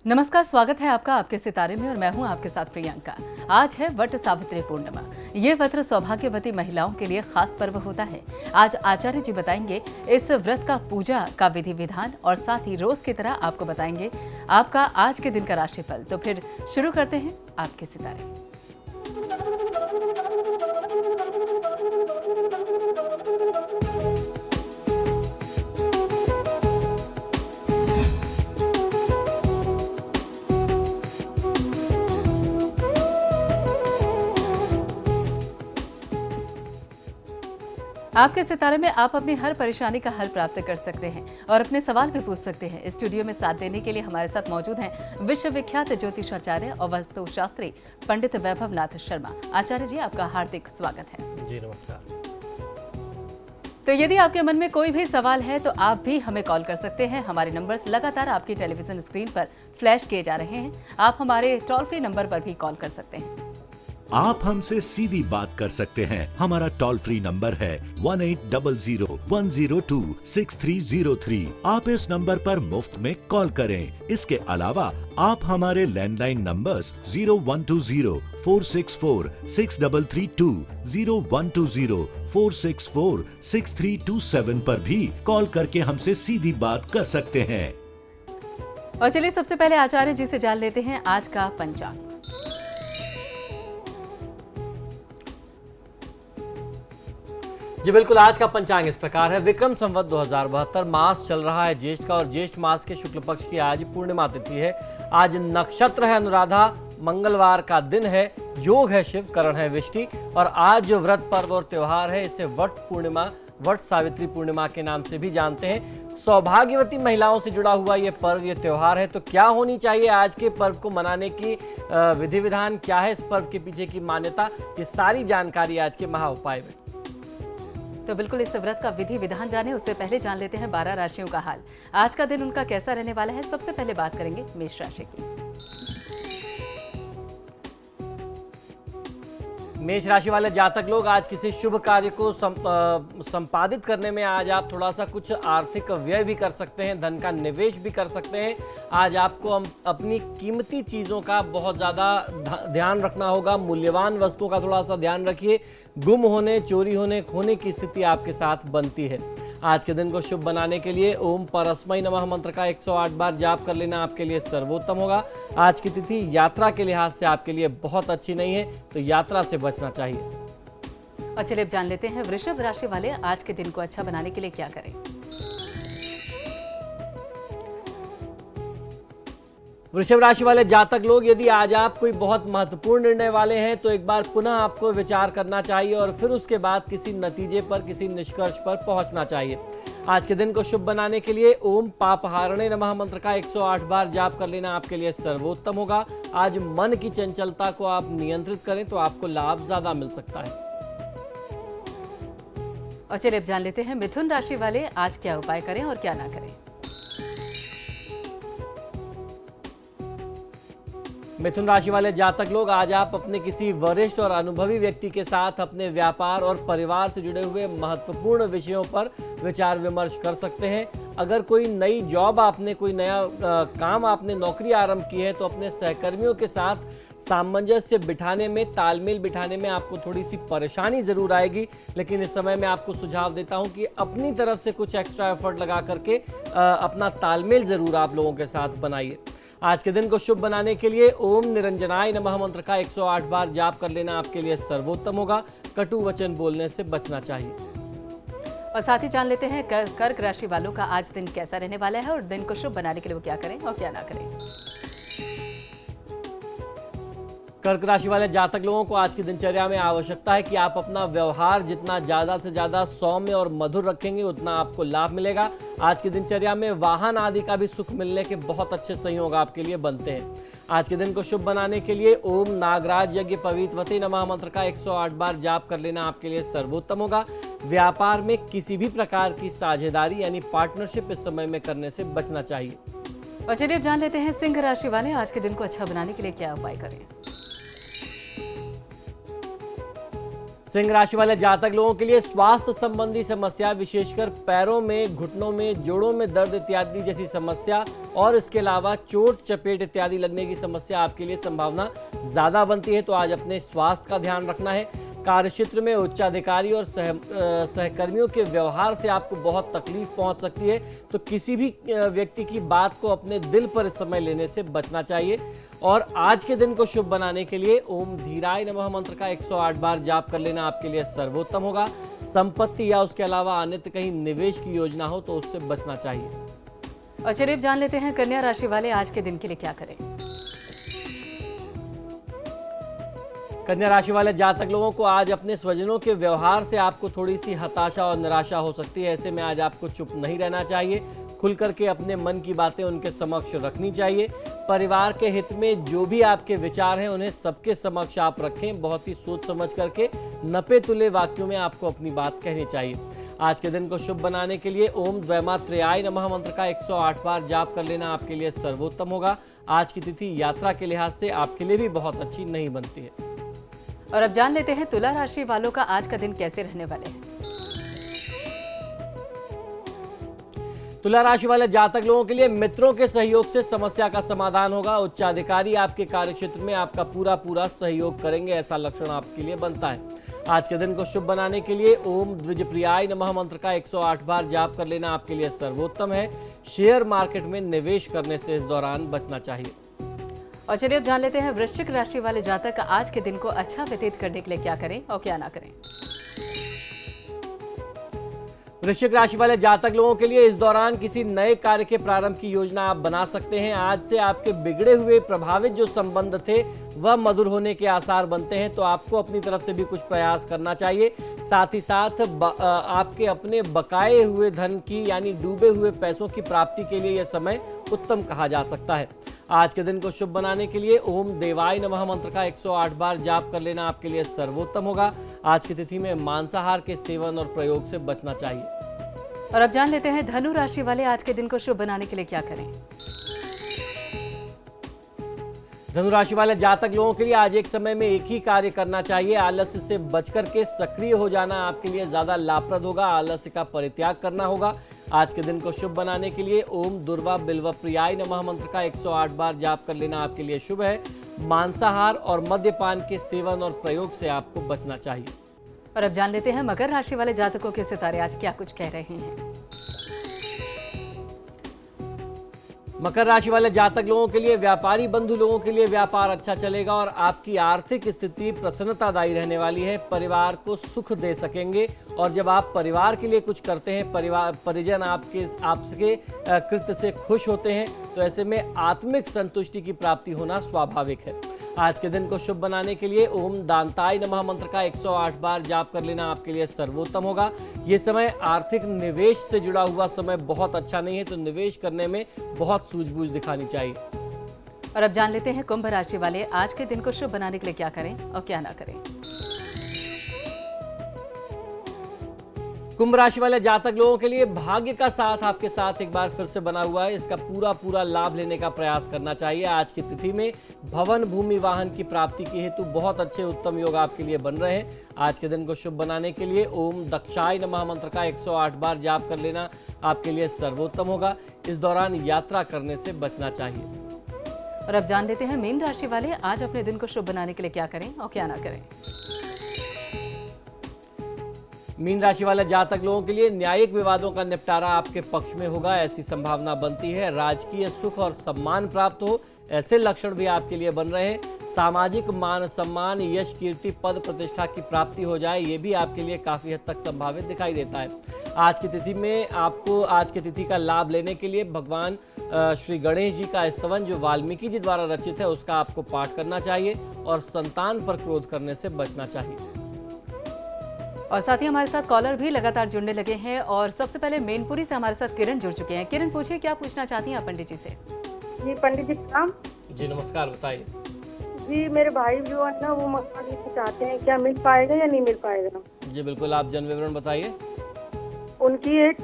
नमस्कार, स्वागत है आपका आपके सितारे में और मैं हूं आपके साथ प्रियंका। आज है वट सावित्री पूर्णिमा। ये व्रत सौभाग्यवती महिलाओं के लिए खास पर्व होता है। आज आचार्य जी बताएंगे इस व्रत का पूजा का विधि विधान और साथ ही रोज की तरह आपको बताएंगे आपका आज के दिन का राशिफल। तो फिर शुरू करते हैं आपके सितारे। आपके सितारे में आप अपनी हर परेशानी का हल प्राप्त कर सकते हैं और अपने सवाल भी पूछ सकते हैं। स्टूडियो में साथ देने के लिए हमारे साथ मौजूद हैं विश्व विख्यात ज्योतिषाचार्य और वास्तु शास्त्री पंडित वैभव नाथ शर्मा। आचार्य जी, आपका हार्दिक स्वागत है। जी नमस्कार। तो यदि आपके मन में कोई भी सवाल है तो आप भी हमें कॉल कर सकते हैं। हमारे नंबर्स लगातार आपकी टेलीविजन स्क्रीन पर फ्लैश किए जा रहे हैं। आप हमारे टोल फ्री नंबर पर भी कॉल कर सकते हैं। आप हमसे सीधी बात कर सकते हैं। हमारा टोल फ्री नंबर है 1800-102-6303। आप इस नंबर पर मुफ्त में कॉल करें। इसके अलावा आप हमारे लैंडलाइन नंबर्स 0120-464-6332, 0120-464-6327 पर भी कॉल करके हमसे सीधी बात कर सकते हैं। और चलिए सबसे पहले आचार्य जी से जान लेते हैं आज का पंचांग। जी बिल्कुल, आज का पंचांग इस प्रकार है। विक्रम संवत 2072 मास चल रहा है ज्येष्ठ का और ज्येष्ठ मास के शुक्ल पक्ष की आज पूर्णिमा तिथि है। आज नक्षत्र है अनुराधा, मंगलवार का दिन है, योग है शिव, करण है विष्टि और आज जो व्रत पर्व और त्योहार है इसे वट पूर्णिमा, वट सावित्री पूर्णिमा के नाम से भी जानते हैं। सौभाग्यवती महिलाओं से जुड़ा हुआ ये पर्व, ये त्योहार है। तो क्या होनी चाहिए आज के पर्व को मनाने की विधि विधान, क्या है इस पर्व के पीछे की मान्यता, ये सारी जानकारी आज के महा उपाय में। तो बिल्कुल इस व्रत का विधि विधान जाने उससे पहले जान लेते हैं 12 राशियों का हाल। आज का दिन उनका कैसा रहने वाला है। सबसे पहले बात करेंगे मेष राशि की। मेष राशि वाले जातक लोग आज किसी शुभ कार्य को संपादित करने में आज आप थोड़ा सा कुछ आर्थिक व्यय भी कर सकते हैं, धन का निवेश भी कर सकते हैं। आज आपको अपनी कीमती चीज़ों का बहुत ज़्यादा ध्यान रखना होगा। मूल्यवान वस्तुओं का थोड़ा सा ध्यान रखिए। गुम होने, चोरी होने, खोने की स्थिति आपके साथ बनती है। आज के दिन को शुभ बनाने के लिए ओम परस्मै नमः मंत्र का 108 बार जाप कर लेना आपके लिए सर्वोत्तम होगा। आज की तिथि यात्रा के लिहाज से आपके लिए बहुत अच्छी नहीं है, तो यात्रा से बचना चाहिए। और चलिए अब जान लेते हैं वृषभ राशि वाले आज के दिन को अच्छा बनाने के लिए क्या करें। वृषभ राशि वाले जातक लोग, यदि आज आप कोई बहुत महत्वपूर्ण निर्णय वाले हैं तो एक बार पुनः आपको विचार करना चाहिए और फिर उसके बाद किसी नतीजे पर, किसी निष्कर्ष पर पहुंचना चाहिए। आज के दिन को शुभ बनाने के लिए ओम पापहारणे नमः मंत्र का 108 बार जाप कर लेना आपके लिए सर्वोत्तम होगा। आज मन की चंचलता को आप नियंत्रित करें तो आपको लाभ ज्यादा मिल सकता है। और चलिए अब जान लेते हैं मिथुन राशि वाले आज क्या उपाय करें और क्या ना करें। मिथुन राशि वाले जातक लोग, आज आप अपने किसी वरिष्ठ और अनुभवी व्यक्ति के साथ अपने व्यापार और परिवार से जुड़े हुए महत्वपूर्ण विषयों पर विचार विमर्श कर सकते हैं। अगर कोई नई जॉब आपने, कोई नया काम आपने, नौकरी आरंभ की है तो अपने सहकर्मियों के साथ सामंजस्य बिठाने में, तालमेल बिठाने में आपको थोड़ी सी परेशानी जरूर आएगी। लेकिन इस समय मैं आपको सुझाव देता हूं कि अपनी तरफ से कुछ एक्स्ट्रा एफर्ट लगा करके अपना तालमेल जरूर आप लोगों के साथ बनाइए। आज के दिन को शुभ बनाने के लिए ओम निरंजनाय नमः मंत्र का 108 बार जाप कर लेना आपके लिए सर्वोत्तम होगा। कटु वचन बोलने से बचना चाहिए। और साथ ही जान लेते हैं कर्क राशि वालों का आज दिन कैसा रहने वाला है और दिन को शुभ बनाने के लिए वो क्या करें और क्या ना करें। कर्क राशि वाले जातक लोगों को आज की दिनचर्या में आवश्यकता है कि आप अपना व्यवहार जितना ज्यादा से ज्यादा सौम्य और मधुर रखेंगे उतना आपको लाभ मिलेगा। आज की दिनचर्या में वाहन आदि का भी सुख मिलने के बहुत अच्छे संयोग आपके लिए बनते हैं। आज के दिन को शुभ बनाने के लिए ओम नागराज यज्ञ पवित्रवते नमः मंत्र का 108 बार जाप कर लेना आपके लिए सर्वोत्तम होगा। व्यापार में किसी भी प्रकार की साझेदारी यानी पार्टनरशिप इस समय में करने से बचना चाहिए। और चलिए अब जान लेते हैं सिंह राशि वाले आज के दिन को अच्छा बनाने के लिए क्या उपाय करें। सिंह राशि वाले जातक लोगों के लिए स्वास्थ्य संबंधी समस्या, विशेषकर पैरों में, घुटनों में, जोड़ों में दर्द इत्यादि जैसी समस्या और इसके अलावा चोट चपेट इत्यादि लगने की समस्या आपके लिए संभावना ज्यादा बनती है। तो आज अपने स्वास्थ्य का ध्यान रखना है। कार्यक्षेत्र में उच्चाधिकारी और सहकर्मियों के व्यवहार से आपको बहुत तकलीफ पहुंच सकती है। तो किसी भी व्यक्ति की बात को अपने दिल पर इस समय लेने से बचना चाहिए। और आज के दिन को शुभ बनाने के लिए ओम धीराय नमः मंत्र का 108 बार जाप कर लेना आपके लिए सर्वोत्तम होगा। संपत्ति या उसके अलावा अन्यत्र कहीं निवेश की योजना हो तो उससे बचना चाहिए। और चलिए जान लेते हैं कन्या राशि वाले आज के दिन के लिए क्या करें। कन्या राशि वाले जातक लोगों को आज अपने स्वजनों के व्यवहार से आपको थोड़ी सी हताशा और निराशा हो सकती है। ऐसे में आज आपको चुप नहीं रहना चाहिए, खुल करके अपने मन की बातें उनके समक्ष रखनी चाहिए। परिवार के हित में जो भी आपके विचार हैं उन्हें सबके समक्ष आप रखें। बहुत ही सोच समझ करके नपे तुले वाक्यों में आपको अपनी बात कहनी चाहिए। आज के दिन को शुभ बनाने के लिए ओम द्वैमात्रयाय नमः मंत्र का 108 बार जाप कर लेना आपके लिए सर्वोत्तम होगा। आज की तिथि यात्रा के लिहाज से आपके लिए भी बहुत अच्छी नहीं बनती है। और अब जान लेते हैं तुला राशि वालों का आज का दिन कैसे रहने वाले हैं। तुला राशि वाले जातक लोगों के लिए मित्रों के सहयोग से समस्या का समाधान होगा। उच्चाधिकारी आपके कार्यक्षेत्र में आपका पूरा सहयोग करेंगे, ऐसा लक्षण आपके लिए बनता है। आज के दिन को शुभ बनाने के लिए ओम द्विजप्रियाय नमः मंत्र का 108 बार जाप कर लेना आपके लिए सर्वोत्तम है। शेयर मार्केट में निवेश करने से इस दौरान बचना चाहिए। और चलिए अब जान लेते हैं वृश्चिक राशि वाले जातक आज के दिन को अच्छा व्यतीत करने के लिए क्या करें और क्या ना करें। वृश्चिक राशि वाले जातक लोगों के लिए इस दौरान किसी नए कार्य के प्रारंभ की योजना आप बना सकते हैं। आज से आपके बिगड़े हुए प्रभावित जो संबंध थे वह मधुर होने के आसार बनते हैं। तो आपको अपनी तरफ से भी कुछ प्रयास करना चाहिए। साथ ही साथ आपके अपने बकाए हुए धन की यानी डूबे हुए पैसों की प्राप्ति के लिए यह समय उत्तम कहा जा सकता है। आज के दिन को शुभ बनाने के लिए ओम देवाय नमः मंत्र का 108 बार जाप कर लेना आपके लिए सर्वोत्तम होगा। आज की तिथि में मांसाहार के सेवन और प्रयोग से बचना चाहिए। और अब जान लेते हैं धनु राशि वाले आज के दिन को शुभ बनाने के लिए क्या करें। धनु राशि वाले जातक लोगों के लिए आज एक समय में एक ही कार्य करना चाहिए। आलस्य से बचकर के सक्रिय हो जाना आपके लिए ज्यादा लाभप्रद होगा। आलस्य का परित्याग करना होगा। आज के दिन को शुभ बनाने के लिए ओम दुर्वा बिल्व प्रियाय नमः मंत्र का 108 बार जाप कर लेना आपके लिए शुभ है। मांसाहार और मद्यपान के सेवन और प्रयोग से आपको बचना चाहिए। और अब जान लेते हैं मकर राशि वाले जातकों के सितारे आज क्या कुछ कह रहे हैं। मकर राशि वाले जातक लोगों के लिए, व्यापारी बंधु लोगों के लिए व्यापार अच्छा चलेगा और आपकी आर्थिक स्थिति प्रसन्नतादायी रहने वाली है। परिवार को सुख दे सकेंगे और जब आप परिवार के लिए कुछ करते हैं, परिजन आपके कृत्य से खुश होते हैं, तो ऐसे में आत्मिक संतुष्टि की प्राप्ति होना स्वाभाविक है। आज के दिन को शुभ बनाने के लिए ओम दांताय नमः मंत्र का 108 बार जाप कर लेना आपके लिए सर्वोत्तम होगा। ये समय आर्थिक निवेश से जुड़ा हुआ समय बहुत अच्छा नहीं है, तो निवेश करने में बहुत सूझबूझ दिखानी चाहिए। और अब जान लेते हैं कुंभ राशि वाले आज के दिन को शुभ बनाने के लिए क्या करें और क्या ना करें। कुंभ राशि वाले जातक लोगों के लिए भाग्य का साथ आपके साथ एक बार फिर से बना हुआ है। इसका पूरा लाभ लेने का प्रयास करना चाहिए। आज की तिथि में भवन भूमि वाहन की प्राप्ति के हेतु बहुत अच्छे उत्तम योग आपके लिए बन रहे हैं। आज के दिन को शुभ बनाने के लिए ओम दक्षाय नमः मंत्र का 108 बार जाप कर लेना आपके लिए सर्वोत्तम होगा। इस दौरान यात्रा करने से बचना चाहिए। और अब जान लेते हैं मीन राशि वाले आज अपने दिन को शुभ बनाने के लिए क्या करें और क्या ना करें। मीन राशि वाले जातक लोगों के लिए न्यायिक विवादों का निपटारा आपके पक्ष में होगा, ऐसी संभावना बनती है। राजकीय सुख और सम्मान प्राप्त हो, ऐसे लक्षण भी आपके लिए बन रहे हैं। सामाजिक मान सम्मान, यश, कीर्ति, पद प्रतिष्ठा की प्राप्ति हो जाए, ये भी आपके लिए काफी हद तक संभावित दिखाई देता है। आज की तिथि में आपको आज की तिथि का लाभ लेने के लिए भगवान श्री गणेश जी का स्तवन जो वाल्मीकि जी द्वारा रचित है उसका आपको पाठ करना चाहिए और संतान पर क्रोध करने से बचना चाहिए। और साथ ही हमारे साथ कॉलर भी लगातार जुड़ने लगे हैं और सबसे पहले मैनपुरी से हमारे साथ किरण जुड़ चुके हैं। किरण, पूछिए क्या पूछना चाहती हैं आप पंडित जी से। जी पंडित जी प्रणाम। जी नमस्कार, बताइए। जी मेरे भाई जो है ना वो मकान लेना चाहते हैं, क्या मिल पाएगा या नहीं मिल पाएगा? जी बिल्कुल, आप जन्म विवरण बताइए। उनकी एज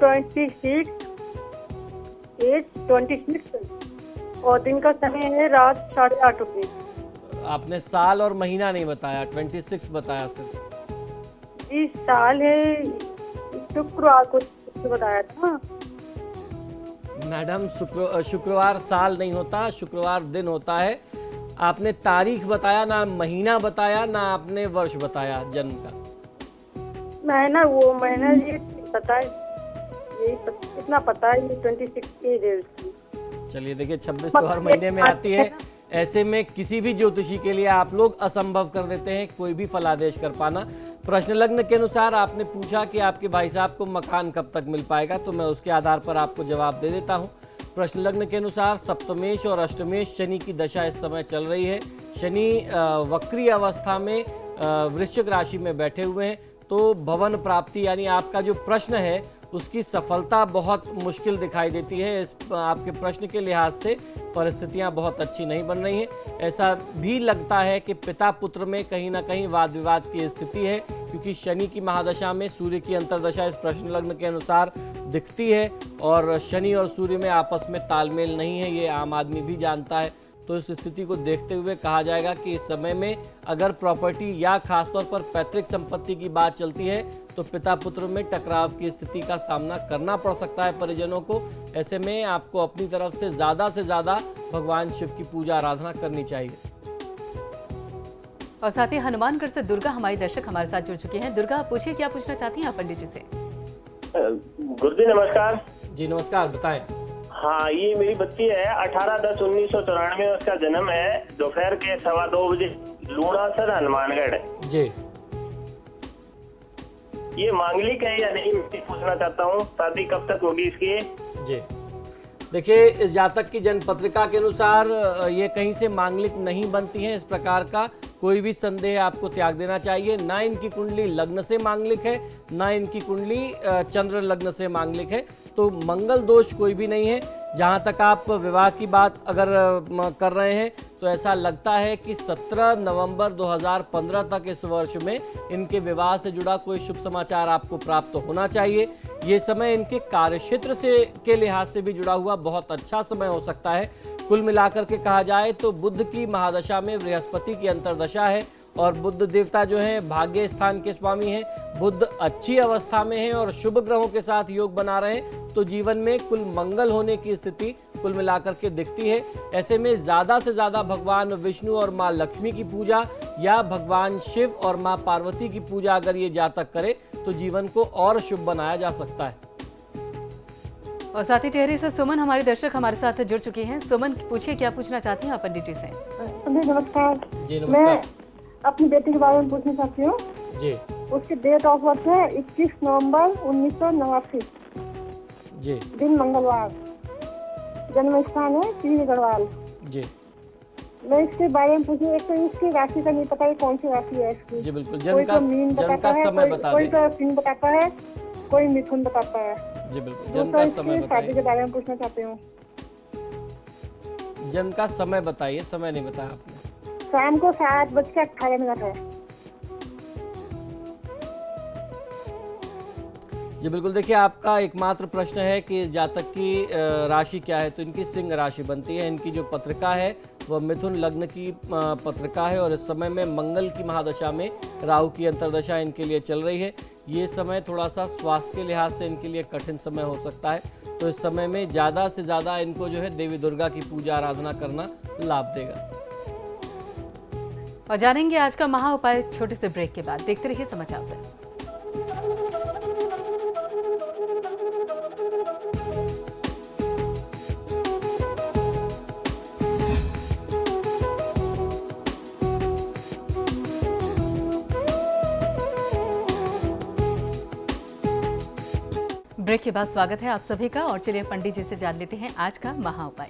26 और दिन का समय है रात 8:30 बजे। आपने साल और महीना नहीं बताया, 26 बताया सिर्फ। इस साल है, शुक्रवार को बताया था। मैडम शुक्रवार साल नहीं होता, शुक्रवार दिन होता है। आपने तारीख बताया ना, महीना बताया ना, आपने वर्ष बताया जन्म का। महीना ये पता है, इतना पता है, ये 26 की डेट थी। चलिए देखिए, 26 तो हर महीने में आती है। ऐसे में किसी भी ज्योतिषी के लिए आप लोग असंभव कर देते हैं कोई भी फलादेश कर पाना। प्रश्न लग्न के अनुसार आपने पूछा कि आपके भाई साहब को मकान कब तक मिल पाएगा, तो मैं उसके आधार पर आपको जवाब दे देता हूं। प्रश्न लग्न के अनुसार सप्तमेश और अष्टमेश शनि की दशा इस समय चल रही है। शनि वक्री अवस्था में वृश्चिक राशि में बैठे हुए हैं, तो भवन प्राप्ति यानी आपका जो प्रश्न है उसकी सफलता बहुत मुश्किल दिखाई देती है। इस आपके प्रश्न के लिहाज से परिस्थितियां बहुत अच्छी नहीं बन रही हैं। ऐसा भी लगता है कि पिता पुत्र में कहीं ना कहीं वाद विवाद की स्थिति है, क्योंकि शनि की महादशा में सूर्य की अंतर्दशा इस प्रश्न लग्न के अनुसार दिखती है और शनि और सूर्य में आपस में तालमेल नहीं है, ये आम आदमी भी जानता है। तो इस स्थिति को देखते हुए कहा जाएगा कि इस समय में अगर प्रॉपर्टी या खासतौर पर पैतृक संपत्ति की बात चलती है तो पिता पुत्र में टकराव की स्थिति का सामना करना पड़ सकता है परिजनों को। ऐसे में आपको अपनी तरफ से ज्यादा भगवान शिव की पूजा आराधना करनी चाहिए। और साथ ही हनुमानगढ़ से दुर्गा हमारी दर्शक हमारे साथ जुड़ चुकी हैं। दुर्गा, पूछिए क्या पूछना चाहती हैं आप पंडित जी से? गुरुजी नमस्कार। जी नमस्कार, बताएं। हाँ, ये मेरी बच्ची है, 18/10/1994 उसका जन्म है, दोपहर के 2:15 बजे, लूणासर हनुमानगढ़। जी, ये मांगलिक है या नहीं, मैं पूछना चाहता हूँ। शादी कब तक होगी इसकी? जी देखिए, इस जातक की जन्म पत्रिका के अनुसार ये कहीं से मांगलिक नहीं बनती हैं। इस प्रकार का कोई भी संदेह आपको त्याग देना चाहिए। ना इनकी कुंडली लग्न से मांगलिक है, ना इनकी कुंडली चंद्र लग्न से मांगलिक है, तो मंगल दोष कोई भी नहीं है। जहाँ तक आप विवाह की बात अगर कर रहे हैं तो ऐसा लगता है कि 17 नवंबर 2015 तक इस वर्ष में इनके विवाह से जुड़ा कोई शुभ समाचार आपको प्राप्त होना चाहिए। ये समय इनके कार्यक्षेत्र से के लिहाज से भी जुड़ा हुआ बहुत अच्छा समय हो सकता है। कुल मिलाकर के कहा जाए तो बुध की महादशा में बृहस्पति की अंतर्दशा है और बुध देवता जो हैं भाग्य स्थान के स्वामी हैं। बुध अच्छी अवस्था में हैं और शुभ ग्रहों के साथ योग बना रहे हैं, तो जीवन में कुल मंगल होने की स्थिति कुल मिलाकर के दिखती है। ऐसे में ज़्यादा से ज़्यादा भगवान विष्णु और माँ लक्ष्मी की पूजा या भगवान शिव और माँ पार्वती की पूजा अगर ये जातक करे तो जीवन को और शुभ बनाया जा सकता है। और साथ ही टेहरी से सुमन हमारी दर्शक हमारे साथ जुड़ चुकी हैं। सुमन, पूछिए क्या पूछना चाहती हैं आप पंडित जी से? नमस्कार। जी नमस्कार। मैं अपनी बेटी के बारे में पूछना चाहती हूँ। जी उसकी डेट ऑफ बर्थ है 21 नवंबर 1989। जी दिन मंगलवार। जन्म स्थान है श्री गढ़वाल। जी मैं इसके बारे में पूछूं, एक तो इसकी राशि का नहीं पता है, कौन सी राशि है इसकी? जी बिल्कुल, कोई तो मीन बताता है, समय बता कोई दें। तो सिंह बताता है, कोई मिथुन बताता है। जी बिल्कुल, तो जन्म का इसकी समय शादी बताइए। के बारे में पूछना चाहती हूँ। जन्म का समय बताइए, समय नहीं बताया आपने। शाम को 7:18 है। जी बिल्कुल, देखिए आपका एकमात्र प्रश्न है कि इस जातक की राशि क्या है, तो इनकी सिंह राशि बनती है। इनकी जो पत्रिका है वह मिथुन लग्न की पत्रिका है और इस समय में मंगल की महादशा में राहु की अंतर्दशा इनके लिए चल रही है। ये समय थोड़ा सा स्वास्थ्य के लिहाज से इनके लिए कठिन समय हो सकता है, तो इस समय में ज़्यादा से ज़्यादा इनको जो है देवी दुर्गा की पूजा आराधना करना लाभ देगा। और जानेंगे आज का महा उपाय छोटे से ब्रेक के बाद। देखते रहिए समाचार प्रेस। ब्रेक के बाद स्वागत है आप सभी का और चलिए पंडित जी से जान लेते हैं आज का महा उपाय।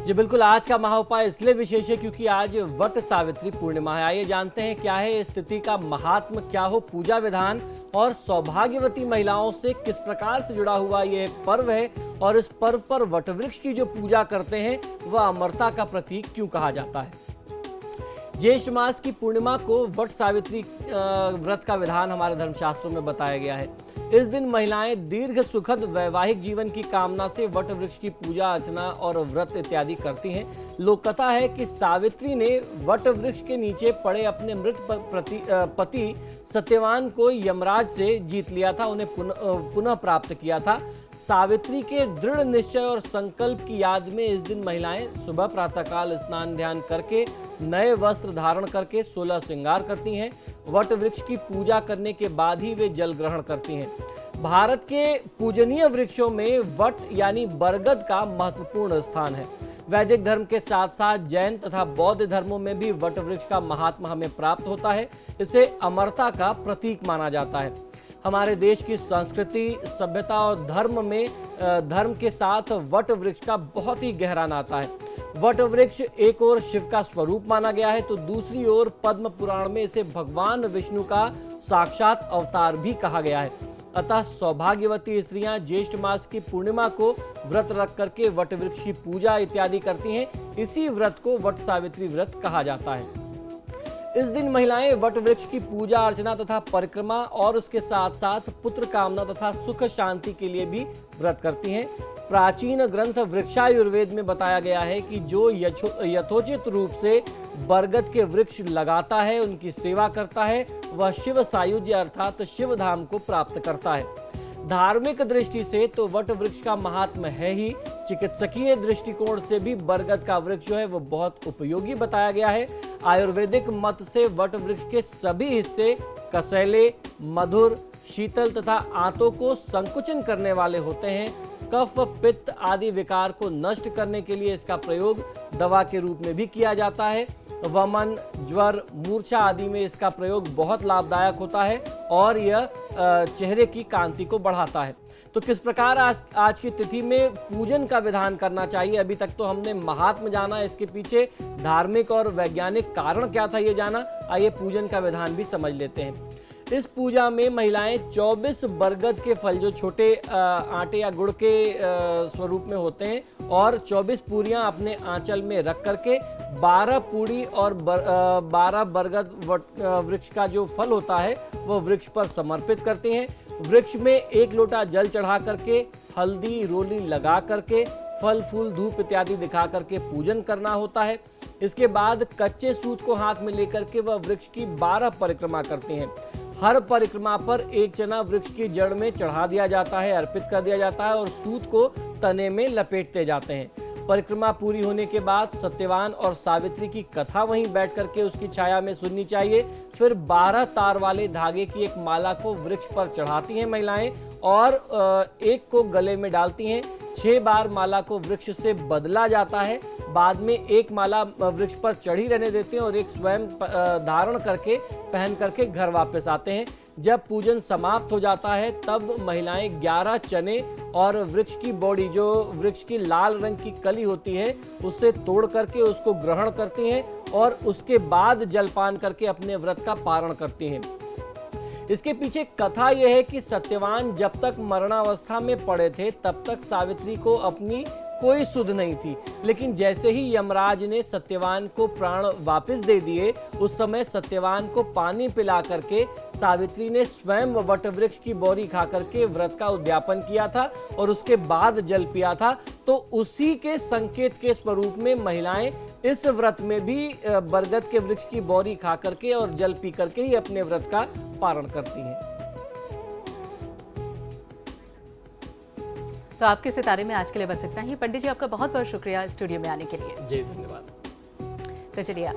जी बिल्कुल, आज का महा उपाय इसलिए विशेष है क्योंकि आज वट सावित्री पूर्णिमा है। आइए जानते हैं क्या है इस तिथि का महात्म, क्या हो पूजा विधान और सौभाग्यवती महिलाओं से किस प्रकार से जुड़ा हुआ ये पर्व है और इस पर्व पर वटवृक्ष की जो पूजा करते हैं वह अमरता का प्रतीक क्यों कहा जाता है। ज्येष्ठ मास की पूर्णिमा को वट सावित्री व्रत का विधान हमारे धर्मशास्त्रों में बताया गया है। इस दिन महिलाएं दीर्घ सुखद वैवाहिक जीवन की कामना से वट वृक्ष की पूजा अर्चना और व्रत इत्यादि करती हैं। लोक कथा है कि सावित्री ने वट वृक्ष के नीचे पड़े अपने मृत पति सत्यवान को यमराज से जीत लिया था, उन्हें पुनः प्राप्त किया था। सावित्री के दृढ़ निश्चय और संकल्प की याद में इस दिन महिलाएं सुबह प्रातःकाल स्नान ध्यान करके नए वस्त्र धारण करके 16 श्रृंगार करती हैं। वट वृक्ष की पूजा करने के बाद ही वे जल ग्रहण करती हैं। भारत के पूजनीय वृक्षों में वट यानी बरगद का महत्वपूर्ण स्थान है। वैदिक धर्म के साथ साथ जैन तथा बौद्ध धर्मों में भी वट वृक्ष का महात्मा हमें प्राप्त होता है। इसे अमरता का प्रतीक माना जाता है। हमारे देश की संस्कृति, सभ्यता और धर्म में धर्म के साथ वट वृक्ष का बहुत ही गहरा नाता है। वट वृक्ष एक ओर शिव का स्वरूप माना गया है तो दूसरी ओर पद्म पुराण में इसे भगवान विष्णु का साक्षात अवतार भी कहा गया है। अतः सौभाग्यवती स्त्रियां ज्येष्ठ मास की पूर्णिमा को व्रत रख करके वट वृक्ष की पूजा इत्यादि करती हैं। इसी व्रत को वट सावित्री व्रत कहा जाता है। इस दिन महिलाएं वट वृक्ष की पूजा अर्चना तथा परिक्रमा और उसके साथ साथ पुत्र कामना तथा सुख शांति के लिए भी व्रत करती हैं। प्राचीन ग्रंथ वृक्षायुर्वेद में बताया गया है कि जो यथोचित रूप से बरगद के वृक्ष लगाता है, उनकी सेवा करता है, वह शिव सायुज्य अर्थात शिव धाम को प्राप्त करता है। धार्मिक दृष्टि से तो वट वृक्ष का महात्म है ही, चिकित्सकीय दृष्टिकोण से भी बरगद का वृक्ष जो है वो बहुत उपयोगी बताया गया है। आयुर्वेदिक मत से वट वृक्ष के सभी हिस्से कसैले, मधुर, शीतल तथा आंतों को संकुचन करने वाले होते हैं। कफ, पित्त आदि विकार को नष्ट करने के लिए इसका प्रयोग दवा के रूप में भी किया जाता है। वमन, ज्वर, मूर्छा आदि में इसका प्रयोग बहुत लाभदायक होता है और यह चेहरे की कांति को बढ़ाता है। तो किस प्रकार आज की तिथि में पूजन का विधान करना चाहिए, अभी तक तो हमने महात्म जाना, इसके पीछे धार्मिक और वैज्ञानिक कारण क्या था ये जाना। आइए पूजन का विधान भी समझ लेते हैं। इस पूजा में महिलाएं 24 बरगद के फल जो छोटे आटे या गुड़ के स्वरूप में होते हैं और 24 पूरियां अपने आंचल में रख करके 12 पूरी और 12 बरगद वृक्ष का जो फल होता है वह वृक्ष पर समर्पित करते हैं। वृक्ष में 1 लोटा जल चढ़ा करके हल्दी रोली लगा करके फल फूल धूप इत्यादि दिखा करके पूजन करना होता है। इसके बाद कच्चे सूत को हाथ में लेकर के वह वृक्ष की 12 परिक्रमा करते हैं। हर परिक्रमा पर 1 चना वृक्ष की जड़ में चढ़ा दिया जाता है, अर्पित कर दिया जाता है और सूत को तने में लपेटते जाते हैं। परिक्रमा पूरी होने के बाद सत्यवान और सावित्री की कथा वहीं बैठ करके उसकी छाया में सुननी चाहिए। फिर 12 तार वाले धागे की एक माला को वृक्ष पर चढ़ाती हैं महिलाएं और एक को गले में डालती हैं। 6 बार माला को वृक्ष से बदला जाता है। बाद में एक माला वृक्ष पर चढ़ी रहने देते हैं और एक स्वयं धारण करके पहन करके घर वापस आते हैं। जब पूजन समाप्त हो जाता है तब महिलाएं 11 चने और वृक्ष की बॉडी जो वृक्ष की लाल रंग की कली होती है उसे तोड़ करके उसको ग्रहण करती हैं और उसके बाद जलपान करके अपने व्रत का पारण करती हैं। इसके पीछे कथा यह है कि सत्यवान जब तक मरणावस्था में पड़े थे तब तक सावित्री को अपनी कोई सुध नहीं थी, लेकिन जैसे ही यमराज ने सत्यवान को प्राण वापस दे दिए उस समय सत्यवान को पानी पिला करके सावित्री ने स्वयं वट वृक्ष की बोरी खा करके व्रत का उद्यापन किया था और उसके बाद जल पिया था। तो उसी के संकेत के स्वरूप में महिलाएं इस व्रत में भी बरगद के वृक्ष की बोरी खा करके और जल पी करके ही अपने व्रत का पारण करती हैं। तो आपके सितारे में आज के लिए बस इतना ही। पंडित जी आपका बहुत बहुत शुक्रिया स्टूडियो में आने के लिए। जी धन्यवाद। तो चलिए